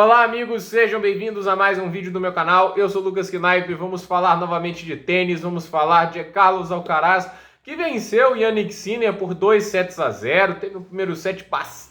Olá amigos, sejam bem-vindos a mais um vídeo do meu canal. Eu sou o Lucas Knaip e vamos falar novamente de tênis, vamos falar de Carlos Alcaraz, que venceu Jannik Sinner por 2-0. Teve o primeiro set bastante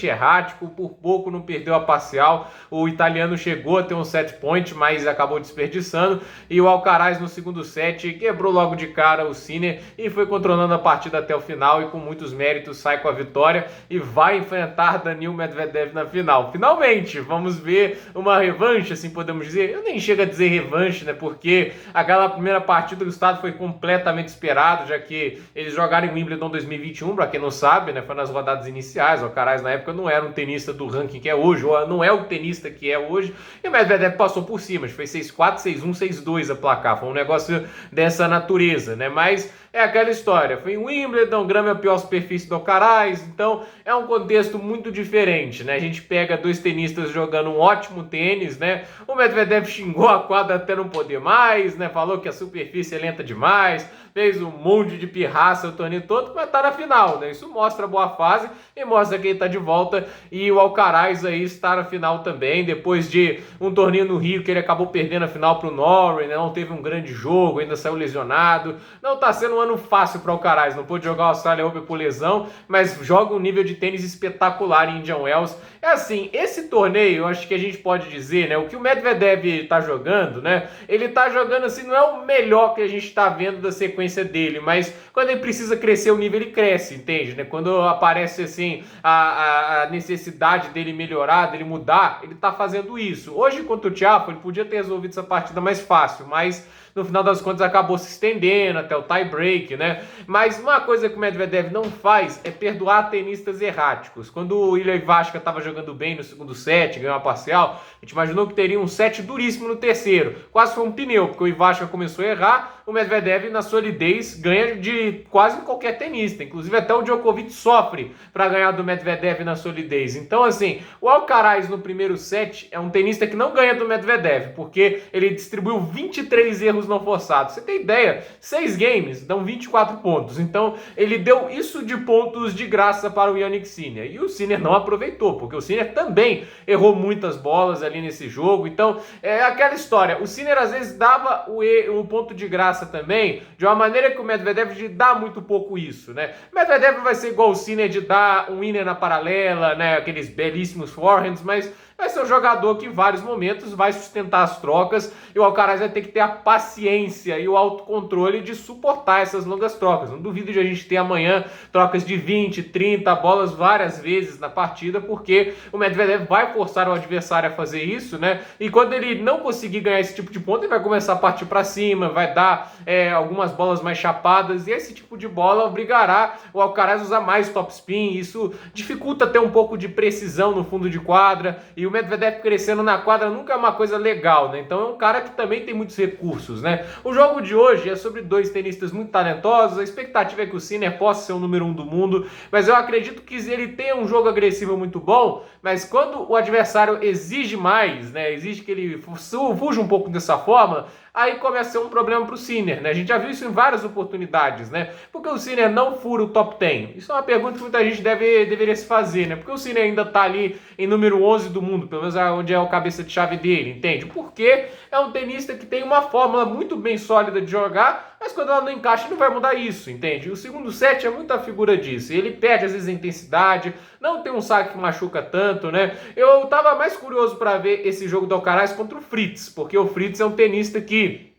errático, por pouco não perdeu a parcial. O italiano chegou a ter um set point, mas acabou desperdiçando. E o Alcaraz no segundo set quebrou logo de cara o Sinner e foi controlando a partida até o final e com muitos méritos sai com a vitória e vai enfrentar Daniil Medvedev na final. Finalmente, vamos ver uma revanche, assim podemos dizer. Eu nem chego a dizer revanche, né? Porque aquela primeira partida do estado foi completamente esperado, já que eles jogaram em Wimbledon 2021, para quem não sabe, né? Foi nas rodadas iniciais. O Alcaraz na época não era um tenista do ranking que é hoje, ou não é o tenista que é hoje, e o Medvedev passou por cima, foi 6-4, 6-1, 6-2 a placar, foi um negócio dessa natureza, né? Mas é aquela história, foi em Wimbledon, grama é a pior superfície do Alcaraz, então é um contexto muito diferente, né? A gente pega dois tenistas jogando um ótimo tênis, né? O Medvedev xingou a quadra até não poder mais, né? Falou que a superfície é lenta demais, fez um monte de pirraça o torneio todo, mas tá na final, né? Isso mostra a boa fase e mostra que ele tá de volta, e o Alcaraz aí está na final também, depois de um torneio no Rio que ele acabou perdendo a final pro Norrie, né? Não teve um grande jogo, ainda saiu lesionado, não tá sendo um ano fácil para o Alcaraz, não pôde jogar o Australian Open por lesão, mas joga um nível de tênis espetacular em Indian Wells. É assim, esse torneio, eu acho que a gente pode dizer, né, o que o Medvedev tá jogando, né, ele tá jogando assim, não é o melhor que a gente tá vendo da sequência dele, mas quando ele precisa crescer o nível, ele cresce, entende, né, quando aparece assim, a necessidade dele melhorar, dele mudar, ele tá fazendo isso. Hoje contra o Tiafoe, ele podia ter resolvido essa partida mais fácil, mas no final das contas acabou se estendendo até o tie break, né? Mas uma coisa que o Medvedev não faz é perdoar tenistas erráticos. Quando o Ilya Ivashka estava jogando bem no segundo set, ganhou a parcial, a gente imaginou que teria um set duríssimo no terceiro. Quase foi um pneu, porque o Ivashka começou a errar, o Medvedev na solidez ganha de quase qualquer tenista. Inclusive até o Djokovic sofre para ganhar do Medvedev na solidez. Então assim, o Alcaraz no primeiro set é um tenista que não ganha do Medvedev, porque ele distribuiu 23 erros não forçados. Você tem ideia? 6 games dão 24 pontos. Então, ele deu isso de pontos de graça para o Jannik Sinner. E o Sinner não aproveitou, porque o Sinner também errou muitas bolas ali nesse jogo. Então, é aquela história. O Sinner, às vezes, dava o ponto de graça também, de uma maneira que o Medvedev dá muito pouco isso, né? O Medvedev vai ser igual o Sinner de dar um winner na paralela, né? Aqueles belíssimos forehands, mas vai ser um jogador que em vários momentos vai sustentar as trocas, e o Alcaraz vai ter que ter a paciência e o autocontrole de suportar essas longas trocas. Não duvido de a gente ter amanhã trocas de 20, 30 bolas várias vezes na partida, porque o Medvedev vai forçar o adversário a fazer isso, né? E quando ele não conseguir ganhar esse tipo de ponto, ele vai começar a partir para cima, vai dar algumas bolas mais chapadas, e esse tipo de bola obrigará o Alcaraz a usar mais topspin. Isso dificulta ter um pouco de precisão no fundo de quadra, e o Medvedev crescendo na quadra nunca é uma coisa legal, né? Então é um cara que também tem muitos recursos, né? O jogo de hoje é sobre dois tenistas muito talentosos. A expectativa é que o Sinner possa ser o número 1 do mundo, mas eu acredito que ele tenha um jogo agressivo muito bom, mas quando o adversário exige mais, né? Exige que ele fuja um pouco dessa forma, aí começa a ser um problema para o Sinner, né? A gente já viu isso em várias oportunidades, né? Por que o Sinner não fura o top 10? Isso é uma pergunta que muita gente deveria se fazer, né? Porque o Sinner ainda está ali em número 11 do mundo, pelo menos onde é o cabeça de chave dele, entende? Porque é um tenista que tem uma fórmula muito bem sólida de jogar, mas quando ela não encaixa, não vai mudar isso, entende? E o segundo set é muita figura disso. Ele perde às vezes a intensidade, não tem um saque que machuca tanto, né? Eu tava mais curioso para ver esse jogo do Alcaraz contra o Fritz, porque o Fritz é um tenista que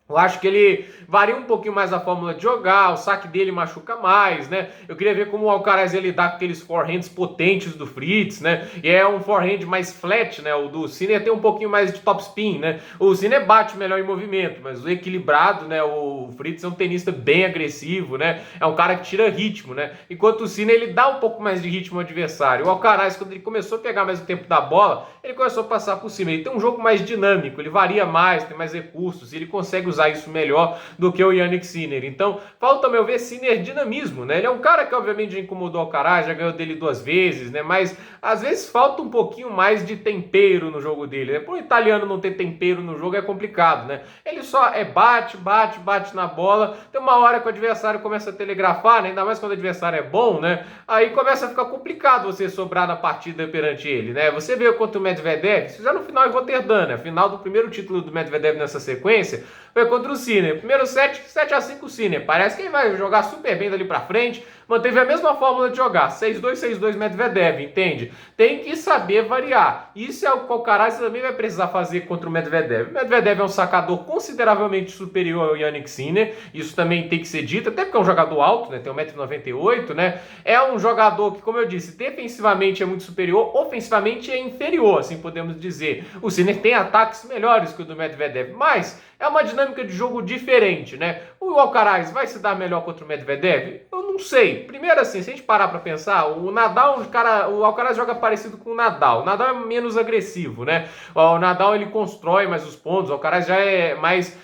eu acho que ele varia um pouquinho mais a fórmula de jogar, o saque dele machuca mais, né? Eu queria ver como o Alcaraz ele dá aqueles forehands potentes do Fritz, né? E é um forehand mais flat, né? O do Sinner tem um pouquinho mais de topspin, né? O Sinner bate melhor em movimento, mas o equilibrado, né? O Fritz é um tenista bem agressivo, né? É um cara que tira ritmo, né? Enquanto o Sinner ele dá um pouco mais de ritmo ao adversário. O Alcaraz, quando ele começou a pegar mais o tempo da bola, ele começou a passar por cima. Ele tem um jogo mais dinâmico, ele varia mais, tem mais recursos, ele consegue usar usar isso melhor do que o Jannik Sinner. Então, falta, ao meu ver, Sinner dinamismo, né? Ele é um cara que, obviamente, já incomodou o Alcaraz, já ganhou dele 2 vezes, né? Mas, às vezes, falta um pouquinho mais de tempero no jogo dele, né? Para o italiano não ter tempero no jogo é complicado, né? Ele só bate na bola, tem uma hora que o adversário começa a telegrafar, né? Ainda mais quando o adversário é bom, né? Aí começa a ficar complicado você sobrar na partida perante ele, né? Você vê contra o Medvedev, isso já no final em Roterdã, né? Final do primeiro título do Medvedev nessa sequência foi contra o Sinner. Primeiro set, 7-5 Sinner. Parece que ele vai jogar super bem dali pra frente, manteve a mesma fórmula de jogar, 6-2, 6-2 Medvedev, entende? Tem que saber variar. Isso é o que o Alcaraz também vai precisar fazer contra o Medvedev. O Medvedev é um sacador consideravelmente superior ao Jannik Sinner, isso também tem que ser dito, até porque é um jogador alto, né? Tem 1,98 m, né? É um jogador que, como eu disse, defensivamente é muito superior, ofensivamente é inferior, assim podemos dizer. O Sinner tem ataques melhores que o do Medvedev, mas é uma dinâmica de jogo diferente, né? O Alcaraz vai se dar melhor contra o Medvedev? Eu não sei. Primeiro assim, se a gente parar para pensar, o Nadal, o Alcaraz joga parecido com o Nadal. O Nadal é menos agressivo, né? O Nadal ele constrói mais os pontos, o Alcaraz já é mais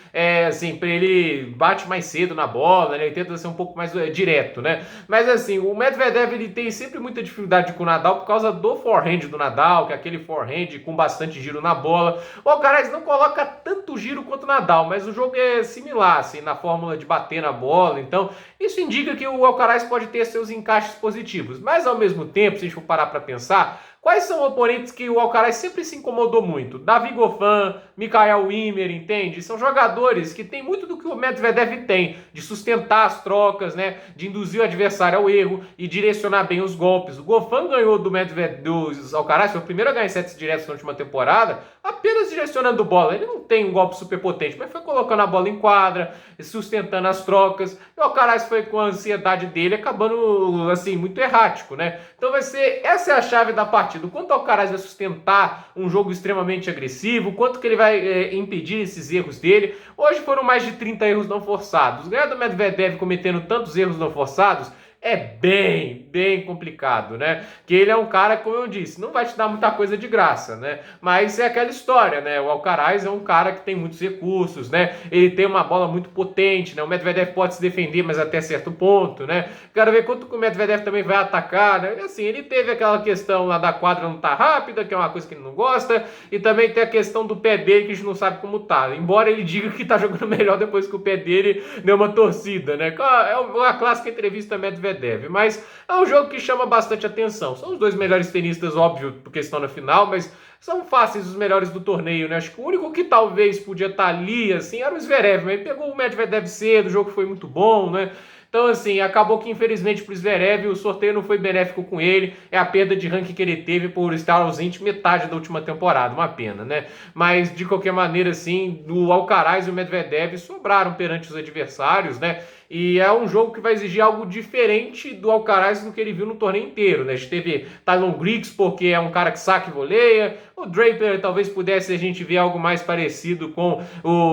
assim, ele bate mais cedo na bola, né? Ele tenta ser um pouco mais direto, né? Mas assim, o Medvedev ele tem sempre muita dificuldade com o Nadal por causa do forehand do Nadal, que é aquele forehand com bastante giro na bola. O Alcaraz não coloca tanto giro quanto o Nadal, mas o jogo é similar, assim, na fórmula de bater na bola. Então, isso indica que o Alcaraz pode ter seus encaixes positivos. Mas, ao mesmo tempo, se a gente for parar para pensar, quais são oponentes que o Alcaraz sempre se incomodou muito? Davi Goffin, Mikael Ymer, entende? São jogadores que têm muito do que o Medvedev tem, de sustentar as trocas, né? De induzir o adversário ao erro e direcionar bem os golpes. O Goffin ganhou do Medvedev, dos Alcaraz, foi o primeiro a ganhar 7 diretos na última temporada, apenas direcionando bola. Ele não tem um golpe super potente, mas foi colocando a bola em quadra, sustentando as trocas. E o Alcaraz foi com a ansiedade dele, acabando, assim, muito errático, né? Então essa é a chave da partida. O quanto o Alcaraz vai sustentar um jogo extremamente agressivo, o quanto que ele vai impedir esses erros dele. Hoje foram mais de 30 erros não forçados. Ganhar do Medvedev cometendo tantos erros não forçados é bem complicado, né? Que ele é um cara, como eu disse, não vai te dar muita coisa de graça, né? Mas é aquela história, né? O Alcaraz é um cara que tem muitos recursos, né? Ele tem uma bola muito potente, né? O Medvedev pode se defender, mas até certo ponto, né? Quero ver quanto que o Medvedev também vai atacar, né? Assim, ele teve aquela questão lá da quadra não tá rápida, que é uma coisa que ele não gosta, e também tem a questão do pé dele, que a gente não sabe como tá. Embora ele diga que tá jogando melhor depois que o pé dele deu uma torcida, né? É uma clássica entrevista Medvedev. Mas é um jogo que chama bastante atenção. São os dois melhores tenistas, óbvio, porque estão na final, mas são fáceis os melhores do torneio, né? Acho que o único que talvez podia estar ali, assim, era o Zverev, mas ele pegou o Medvedev cedo, o jogo foi muito bom, né? Então, assim, acabou que, infelizmente, para o Zverev, o sorteio não foi benéfico com ele. É a perda de ranking que ele teve por estar ausente metade da última temporada. Uma pena, né? Mas, de qualquer maneira, assim, o Alcaraz e o Medvedev sobraram perante os adversários, né? E é um jogo que vai exigir algo diferente do Alcaraz do que ele viu no torneio inteiro, né? A gente teve Tylon Griggs, porque é um cara que saca e voleia. O Draper talvez pudesse a gente ver algo mais parecido com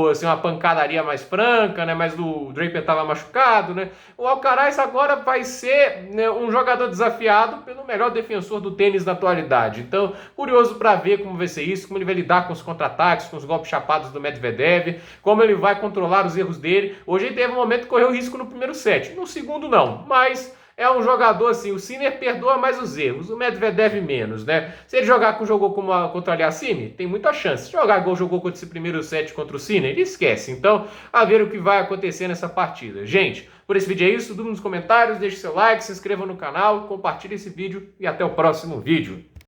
assim, uma pancadaria mais franca, né? Mas o Draper estava machucado, né? O Alcaraz agora vai ser, né, um jogador desafiado pelo melhor defensor do tênis da atualidade. Então, curioso para ver como vai ser isso, como ele vai lidar com os contra-ataques, com os golpes chapados do Medvedev, como ele vai controlar os erros dele. Hoje ele teve um momento que correu risco no primeiro set, no segundo não, mas é um jogador assim, o Sinner perdoa mais os erros, o Medvedev menos, né? Se ele jogar com jogou contra o Aliassime, tem muita chance. Se jogar igual jogou contra esse primeiro set contra o Sinner, ele esquece. Então, a ver o que vai acontecer nessa partida. Gente, por esse vídeo é isso, dúvida nos comentários, deixe seu like, se inscreva no canal, compartilhe esse vídeo e até o próximo vídeo.